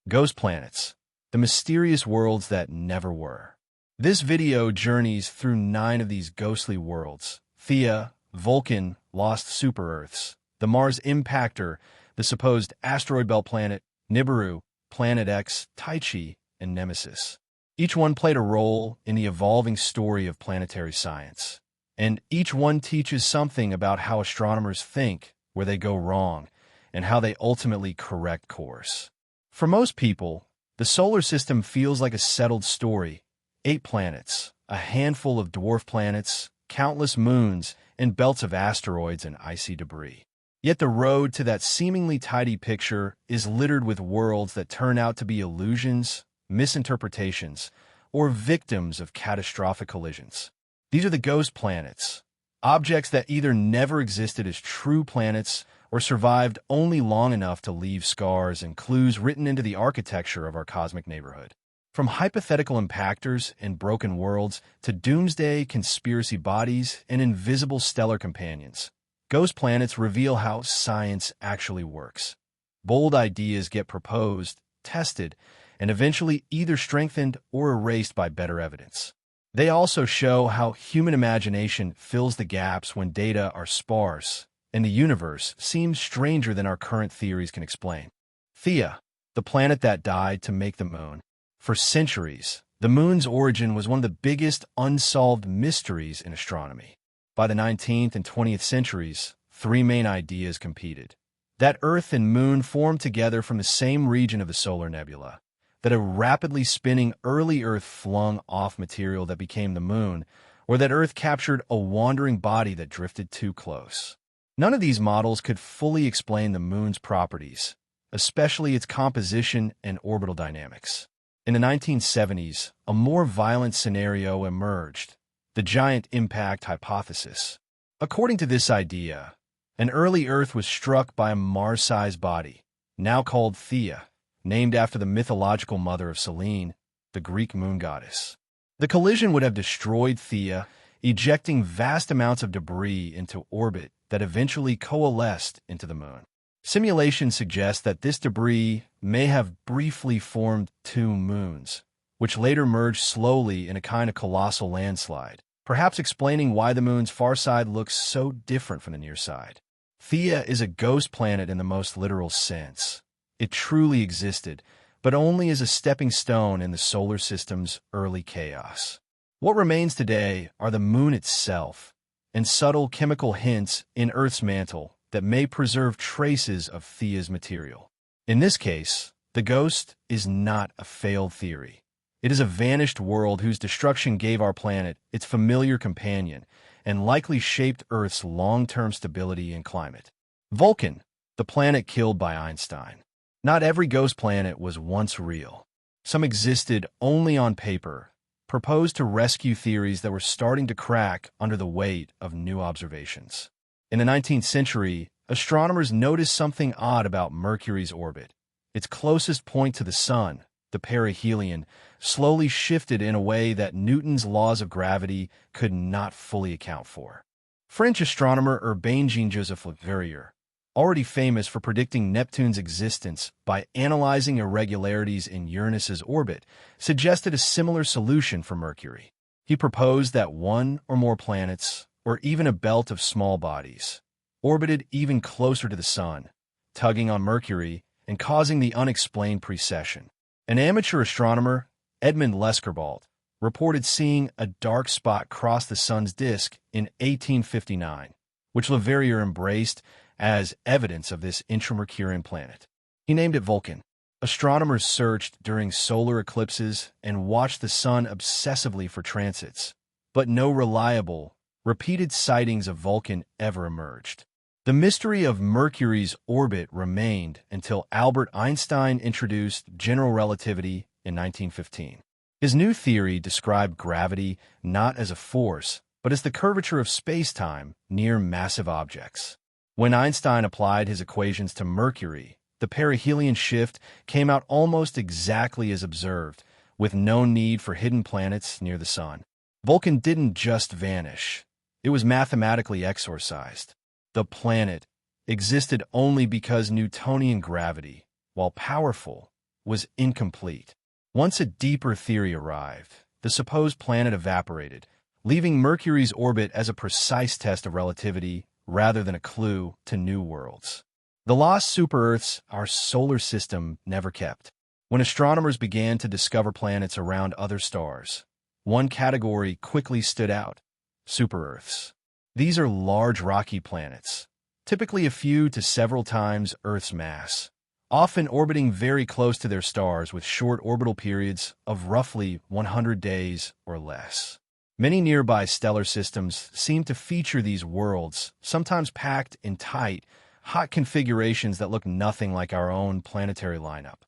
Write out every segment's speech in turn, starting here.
Ghost planets, the mysterious worlds that never were. This video journeys through 9 of these ghostly worlds: Theia, Vulcan, lost super-Earths; the Mars Impactor, the supposed asteroid belt planet; Nibiru, Planet X, Tyche, and Nemesis. Each one played a role in the evolving story of planetary science, and each one teaches something about how astronomers think, where they go wrong, and how they ultimately correct course. For most people, the solar system feels like a settled story: 8 planets, a handful of dwarf planets, countless moons, and belts of asteroids and icy debris. Yet the road to that seemingly tidy picture is littered with worlds that turn out to be illusions, misinterpretations, or victims of catastrophic collisions. These are the ghost planets, objects that either never existed as true planets or survived only long enough to leave scars and clues written into the architecture of our cosmic neighborhood. From hypothetical impactors and broken worlds to doomsday conspiracy bodies and invisible stellar companions, ghost planets reveal how science actually works. Bold ideas get proposed, tested, and eventually either strengthened or erased by better evidence. They also show how human imagination fills the gaps when data are sparse and the universe seems stranger than our current theories can explain. Theia, the planet that died to make the moon. For centuries, the moon's origin was one of the biggest unsolved mysteries in astronomy. By the 19th and 20th centuries, 3 main ideas competed: that Earth and moon formed together from the same region of the solar nebula, that a rapidly spinning early Earth flung off material that became the moon, or that Earth captured a wandering body that drifted too close. None of these models could fully explain the moon's properties, especially its composition and orbital dynamics. In the 1970s, a more violent scenario emerged: the giant impact hypothesis. According to this idea, an early Earth was struck by a Mars-sized body, now called Theia, named after the mythological mother of Selene, the Greek moon goddess. The collision would have destroyed Theia, ejecting vast amounts of debris into orbit that eventually coalesced into the moon. Simulations suggest that this debris may have briefly formed 2 moons, which later merged slowly in a kind of colossal landslide, perhaps explaining why the moon's far side looks so different from the near side. Theia is a ghost planet in the most literal sense. It truly existed, but only as a stepping stone in the solar system's early chaos. What remains today are the moon itself and subtle chemical hints in Earth's mantle that may preserve traces of Theia's material. In this case, the ghost is not a failed theory. It is a vanished world whose destruction gave our planet its familiar companion and likely shaped Earth's long-term stability and climate. Vulcan, the planet killed by Einstein. Not every ghost planet was once real. Some existed only on paper, proposed to rescue theories that were starting to crack under the weight of new observations. In the 19th century, astronomers noticed something odd about Mercury's orbit. Its closest point to the Sun, the perihelion, slowly shifted in a way that Newton's laws of gravity could not fully account for. French astronomer Urbain Jean-Joseph Leverrier, already famous for predicting Neptune's existence by analyzing irregularities in Uranus's orbit, suggested a similar solution for Mercury. He proposed that 1 or more planets, or even a belt of small bodies, orbited even closer to the Sun, tugging on Mercury and causing the unexplained precession. An amateur astronomer, Edmund Lescarbault, reported seeing a dark spot cross the Sun's disk in 1859, which Leverrier embraced as evidence of this intramercurian planet. He named it Vulcan. Astronomers searched during solar eclipses and watched the Sun obsessively for transits, but no reliable, repeated sightings of Vulcan ever emerged. The mystery of Mercury's orbit remained until Albert Einstein introduced general relativity in 1915. His new theory described gravity not as a force, but as the curvature of space-time near massive objects. When Einstein applied his equations to Mercury, the perihelion shift came out almost exactly as observed, with no need for hidden planets near the Sun. Vulcan didn't just vanish. It was mathematically exorcised. The planet existed only because Newtonian gravity, while powerful, was incomplete. Once a deeper theory arrived, the supposed planet evaporated, leaving Mercury's orbit as a precise test of relativity rather than a clue to new worlds. The lost super-Earths our solar system never kept. When astronomers began to discover planets around other stars, one category quickly stood out: super-Earths. These are large rocky planets, typically a few to several times Earth's mass, often orbiting very close to their stars with short orbital periods of roughly 100 days or less. Many nearby stellar systems seem to feature these worlds, sometimes packed in tight, hot configurations that look nothing like our own planetary lineup.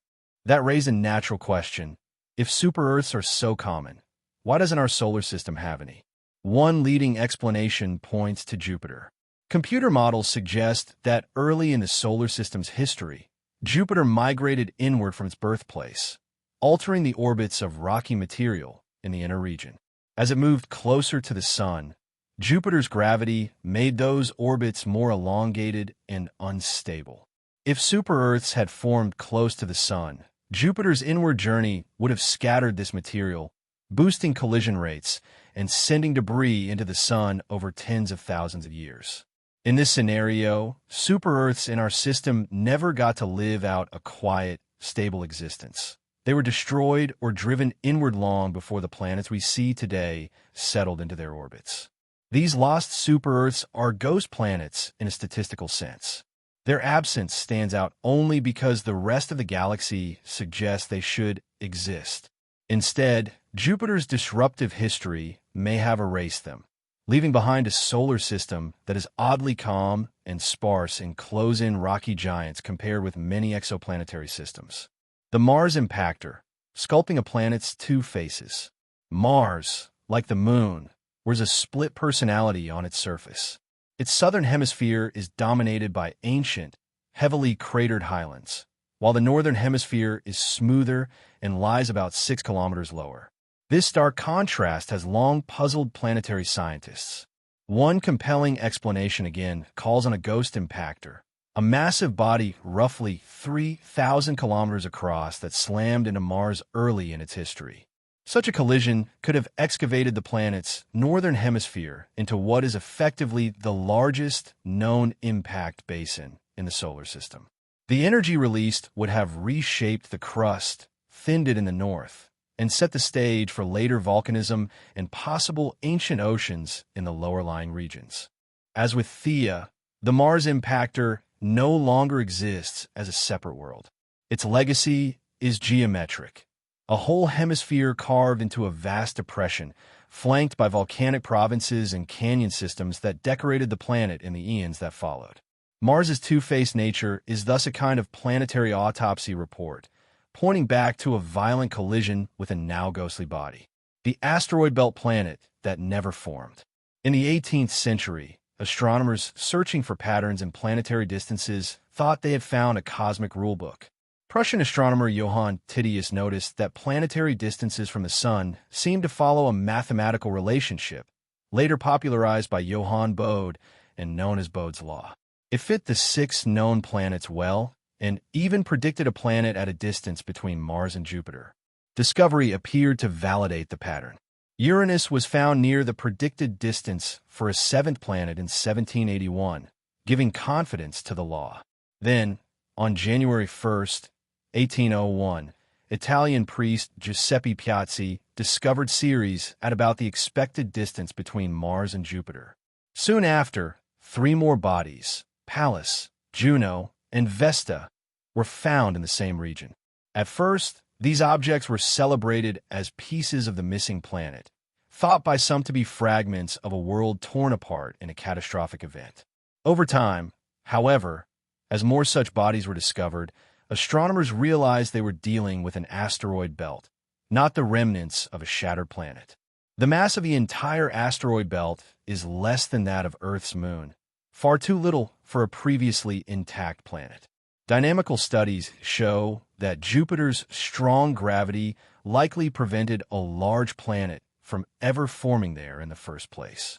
That raised a natural question. If super-Earths are so common, why doesn't our solar system have any? One leading explanation points to Jupiter. Computer models suggest that early in the solar system's history, Jupiter migrated inward from its birthplace, altering the orbits of rocky material in the inner region. As it moved closer to the Sun, Jupiter's gravity made those orbits more elongated and unstable. If super-Earths had formed close to the Sun, Jupiter's inward journey would have scattered this material, boosting collision rates and sending debris into the Sun over tens of thousands of years. In this scenario, super-Earths in our system never got to live out a quiet, stable existence. They were destroyed or driven inward long before the planets we see today settled into their orbits. These lost super-Earths are ghost planets in a statistical sense. Their absence stands out only because the rest of the galaxy suggests they should exist. Instead, Jupiter's disruptive history may have erased them, leaving behind a solar system that is oddly calm and sparse in close-in rocky giants compared with many exoplanetary systems. The Mars Impactor, sculpting a planet's two faces. Mars, like the Moon, wears a split personality on its surface. Its southern hemisphere is dominated by ancient, heavily cratered highlands, while the northern hemisphere is smoother and lies about 6 kilometers lower. This stark contrast has long puzzled planetary scientists. One compelling explanation again calls on a ghost impactor, a massive body roughly 3,000 kilometers across that slammed into Mars early in its history. Such a collision could have excavated the planet's northern hemisphere into what is effectively the largest known impact basin in the solar system. The energy released would have reshaped the crust, thinned it in the north, and set the stage for later volcanism and possible ancient oceans in the lower-lying regions. As with Theia, the Mars Impactor no longer exists as a separate world. Its legacy is geometric, a whole hemisphere carved into a vast depression, flanked by volcanic provinces and canyon systems that decorated the planet in the eons that followed. Mars's two-faced nature is thus a kind of planetary autopsy report, pointing back to a violent collision with a now ghostly body, the asteroid belt planet that never formed. In the 18th century, astronomers searching for patterns in planetary distances thought they had found a cosmic rulebook. Prussian astronomer Johann Titius noticed that planetary distances from the Sun seemed to follow a mathematical relationship, later popularized by Johann Bode and known as Bode's law. It fit the 6 known planets well, and even predicted a planet at a distance between Mars and Jupiter. Discovery appeared to validate the pattern. Uranus was found near the predicted distance for a 7th planet in 1781, giving confidence to the law. Then, on January 1st, 1801, Italian priest Giuseppe Piazzi discovered Ceres at about the expected distance between Mars and Jupiter. Soon after, 3 more bodies, Pallas, Juno, and Vesta, were found in the same region. At first, these objects were celebrated as pieces of the missing planet, thought by some to be fragments of a world torn apart in a catastrophic event. Over time, however, as more such bodies were discovered, astronomers realized they were dealing with an asteroid belt, not the remnants of a shattered planet. The mass of the entire asteroid belt is less than that of Earth's moon, far too little for a previously intact planet. Dynamical studies show that Jupiter's strong gravity likely prevented a large planet from ever forming there in the first place.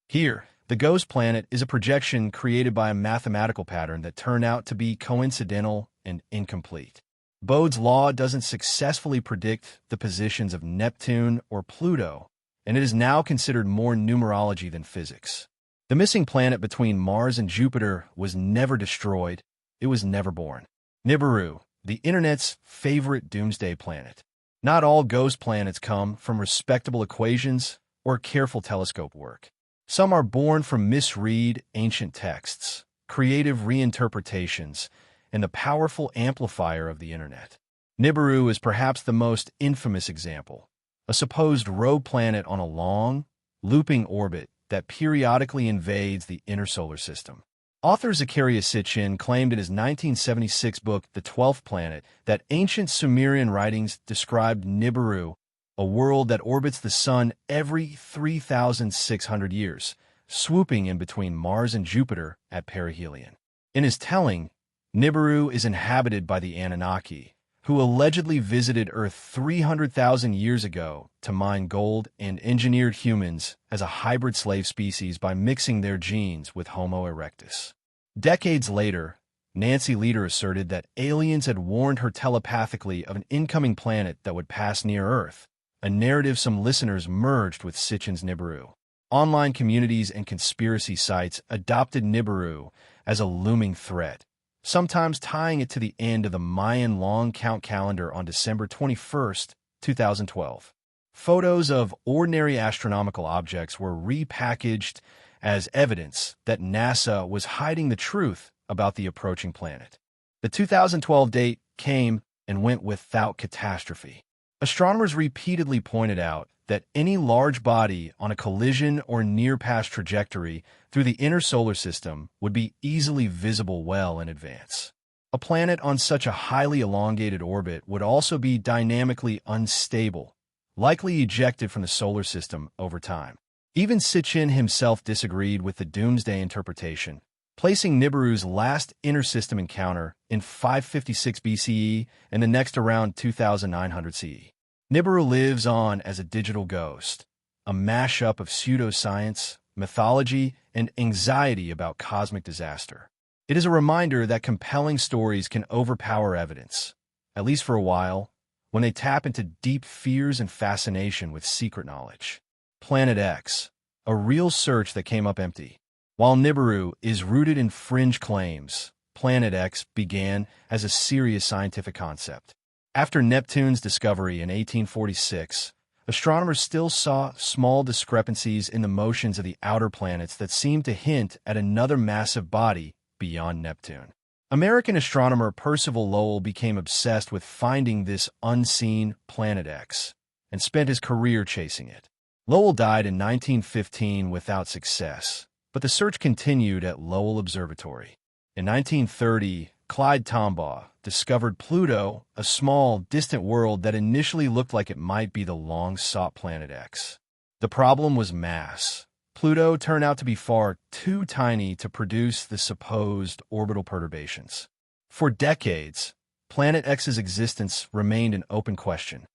Here, the ghost planet is a projection created by a mathematical pattern that turned out to be coincidental and incomplete. Bode's law doesn't successfully predict the positions of Neptune or Pluto, and it is now considered more numerology than physics. The missing planet between Mars and Jupiter was never destroyed, it was never born. Nibiru, the internet's favorite doomsday planet. Not all ghost planets come from respectable equations or careful telescope work. Some are born from misread ancient texts, creative reinterpretations, and the powerful amplifier of the internet. Nibiru is perhaps the most infamous example, a supposed rogue planet on a long, looping orbit that periodically invades the inner solar system. Author Zecharia Sitchin claimed in his 1976 book, The 12th Planet, that ancient Sumerian writings described Nibiru, a world that orbits the Sun every 3,600 years, swooping in between Mars and Jupiter at perihelion. In his telling, Nibiru is inhabited by the Anunnaki, who allegedly visited Earth 300,000 years ago to mine gold and engineered humans as a hybrid slave species by mixing their genes with Homo erectus. Decades later, Nancy Lieder asserted that aliens had warned her telepathically of an incoming planet that would pass near Earth, a narrative some listeners merged with Sitchin's Nibiru. Online communities and conspiracy sites adopted Nibiru as a looming threat, sometimes tying it to the end of the Mayan long count calendar on December 21st, 2012. Photos of ordinary astronomical objects were repackaged as evidence that NASA was hiding the truth about the approaching planet. The 2012 date came and went without catastrophe. Astronomers repeatedly pointed out that any large body on a collision or near-pass trajectory through the inner solar system would be easily visible well in advance. A planet on such a highly elongated orbit would also be dynamically unstable, likely ejected from the solar system over time. Even Sitchin himself disagreed with the doomsday interpretation, placing Nibiru's last inter-system encounter in 556 BCE and the next around 2900 CE. Nibiru lives on as a digital ghost, a mashup of pseudoscience, mythology, and anxiety about cosmic disaster. It is a reminder that compelling stories can overpower evidence, at least for a while, when they tap into deep fears and fascination with secret knowledge. Planet X, a real search that came up empty. While Nibiru is rooted in fringe claims, Planet X began as a serious scientific concept. After Neptune's discovery in 1846, astronomers still saw small discrepancies in the motions of the outer planets that seemed to hint at another massive body beyond Neptune. American astronomer Percival Lowell became obsessed with finding this unseen Planet X and spent his career chasing it. Lowell died in 1915 without success, but the search continued at Lowell Observatory. In 1930, Clyde Tombaugh discovered Pluto, a small, distant world that initially looked like it might be the long-sought Planet X. The problem was mass. Pluto turned out to be far too tiny to produce the supposed orbital perturbations. For decades, Planet X's existence remained an open question.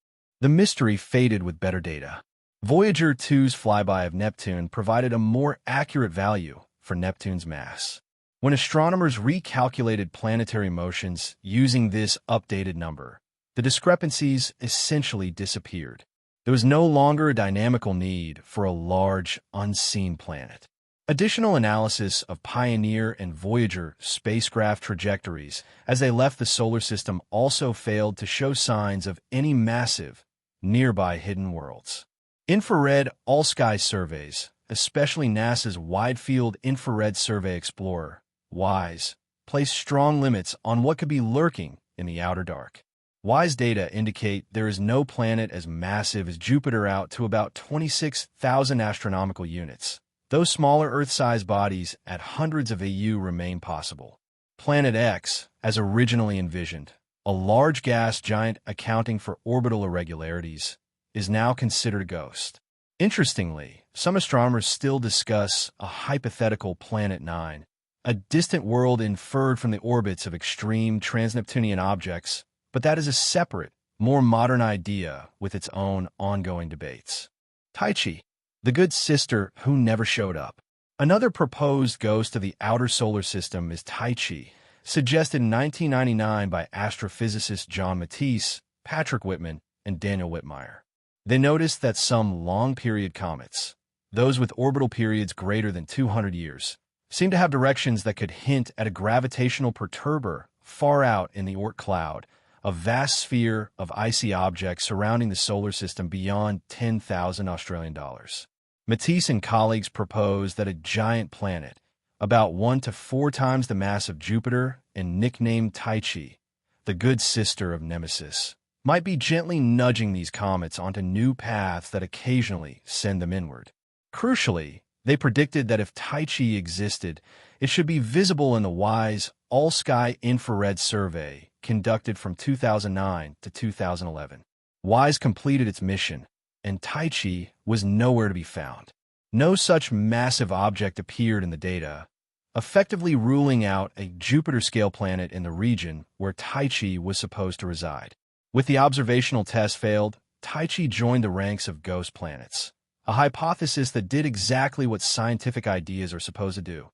The mystery faded with better data. Voyager 2's flyby of Neptune provided a more accurate value for Neptune's mass. When astronomers recalculated planetary motions using this updated number, the discrepancies essentially disappeared. There was no longer a dynamical need for a large, unseen planet. Additional analysis of Pioneer and Voyager spacecraft trajectories as they left the solar system also failed to show signs of any massive, nearby hidden worlds. Infrared all-sky surveys, especially NASA's Wide Field Infrared Survey Explorer, WISE, place strong limits on what could be lurking in the outer dark. WISE data indicate there is no planet as massive as Jupiter out to about 26,000 astronomical units. Those smaller Earth-sized bodies at hundreds of AU remain possible. Planet X, as originally envisioned, a large gas giant accounting for orbital irregularities, is now considered a ghost. Interestingly, some astronomers still discuss a hypothetical Planet 9, a distant world inferred from the orbits of extreme trans-Neptunian objects, but that is a separate, more modern idea with its own ongoing debates. Tyche, the good sister who never showed up. Another proposed ghost of the outer solar system is Tyche, suggested in 1999 by astrophysicists John Matisse, Patrick Whitman, and Daniel Whitmire. They noticed that some long-period comets, those with orbital periods greater than 200 years, seem to have directions that could hint at a gravitational perturber far out in the Oort cloud, a vast sphere of icy objects surrounding the solar system beyond 10,000 Australian dollars. Matisse and colleagues proposed that a giant planet, about 1 to 4 times the mass of Jupiter and nicknamed Tyche, the good sister of Nemesis, might be gently nudging these comets onto new paths that occasionally send them inward. Crucially, they predicted that if Tyche existed, it should be visible in the WISE All-Sky Infrared Survey conducted from 2009 to 2011. WISE completed its mission, and Tyche was nowhere to be found. No such massive object appeared in the data, effectively ruling out a Jupiter-scale planet in the region where Tyche was supposed to reside. With the observational test failed, Tyche joined the ranks of ghost planets, a hypothesis that did exactly what scientific ideas are supposed to do: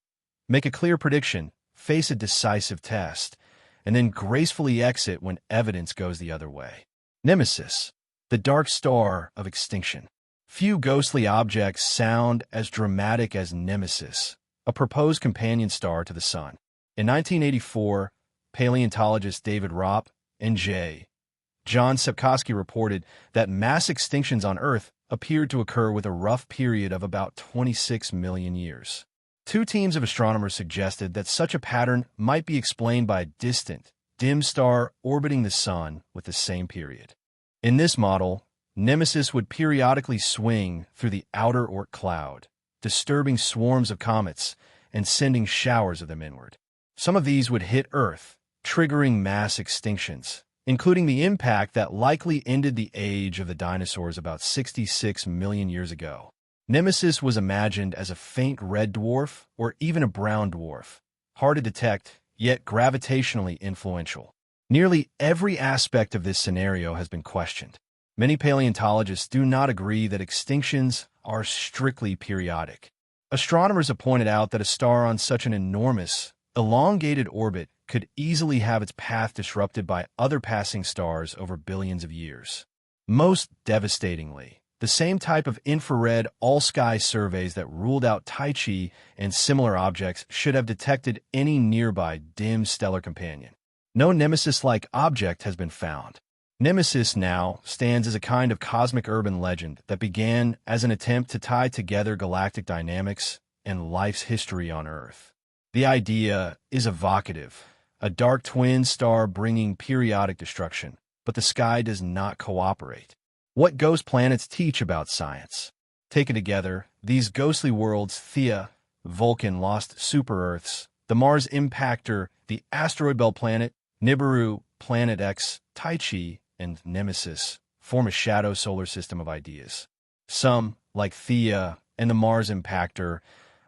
make a clear prediction, face a decisive test, and then gracefully exit when evidence goes the other way. Nemesis, the dark star of extinction. Few ghostly objects sound as dramatic as Nemesis, a proposed companion star to the Sun. In 1984, paleontologist David Ropp and John Sepkoski reported that mass extinctions on Earth appeared to occur with a rough period of about 26 million years. Two teams of astronomers suggested that such a pattern might be explained by a distant, dim star orbiting the Sun with the same period. In this model, Nemesis would periodically swing through the outer Oort cloud, disturbing swarms of comets and sending showers of them inward. Some of these would hit Earth, triggering mass extinctions, including the impact that likely ended the age of the dinosaurs about 66 million years ago. Nemesis was imagined as a faint red dwarf or even a brown dwarf, hard to detect, yet gravitationally influential. Nearly every aspect of this scenario has been questioned. Many paleontologists do not agree that extinctions are strictly periodic. Astronomers have pointed out that a star on such an enormous, elongated orbit could easily have its path disrupted by other passing stars over billions of years. Most devastatingly, the same type of infrared all-sky surveys that ruled out Tyche and similar objects should have detected any nearby dim stellar companion. No Nemesis-like object has been found. Nemesis now stands as a kind of cosmic urban legend that began as an attempt to tie together galactic dynamics and life's history on Earth. The idea is evocative, a dark twin star bringing periodic destruction, but the sky does not cooperate. What ghost planets teach about science? Taken together, these ghostly worlds, Theia, Vulcan, lost super-Earths, the Mars impactor, the asteroid belt planet, Nibiru, Planet X, Tyche, and Nemesis, form a shadow solar system of ideas. Some, like Theia and the Mars impactor,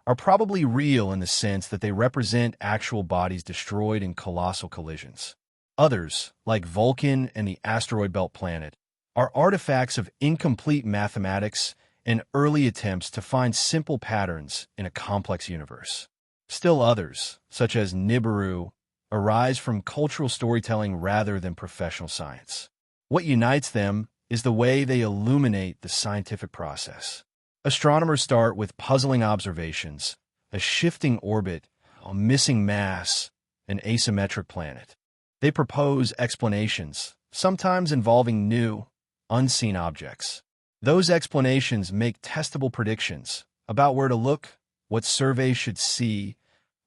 are probably real in the sense that they represent actual bodies destroyed in colossal collisions. Others, like Vulcan and the asteroid belt planet, are artifacts of incomplete mathematics and early attempts to find simple patterns in a complex universe. Still others, such as Nibiru, arise from cultural storytelling rather than professional science. What unites them is the way they illuminate the scientific process. Astronomers start with puzzling observations, a shifting orbit, a missing mass, an asymmetric planet. They propose explanations, sometimes involving new, unseen objects. Those explanations make testable predictions about where to look, what surveys should see,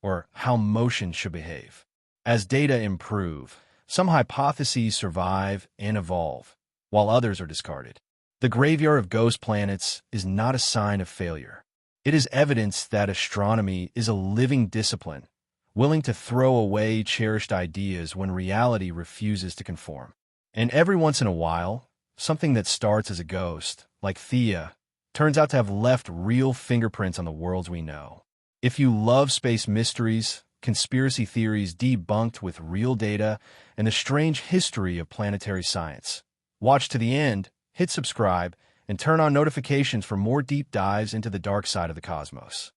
or how motion should behave. As data improve, some hypotheses survive and evolve, while others are discarded. The graveyard of ghost planets is not a sign of failure. It is evidence that astronomy is a living discipline, willing to throw away cherished ideas when reality refuses to conform. And every once in a while, something that starts as a ghost, like Theia, turns out to have left real fingerprints on the worlds we know. If you love space mysteries, conspiracy theories debunked with real data, and the strange history of planetary science, watch to the end, hit subscribe, and turn on notifications for more deep dives into the dark side of the cosmos.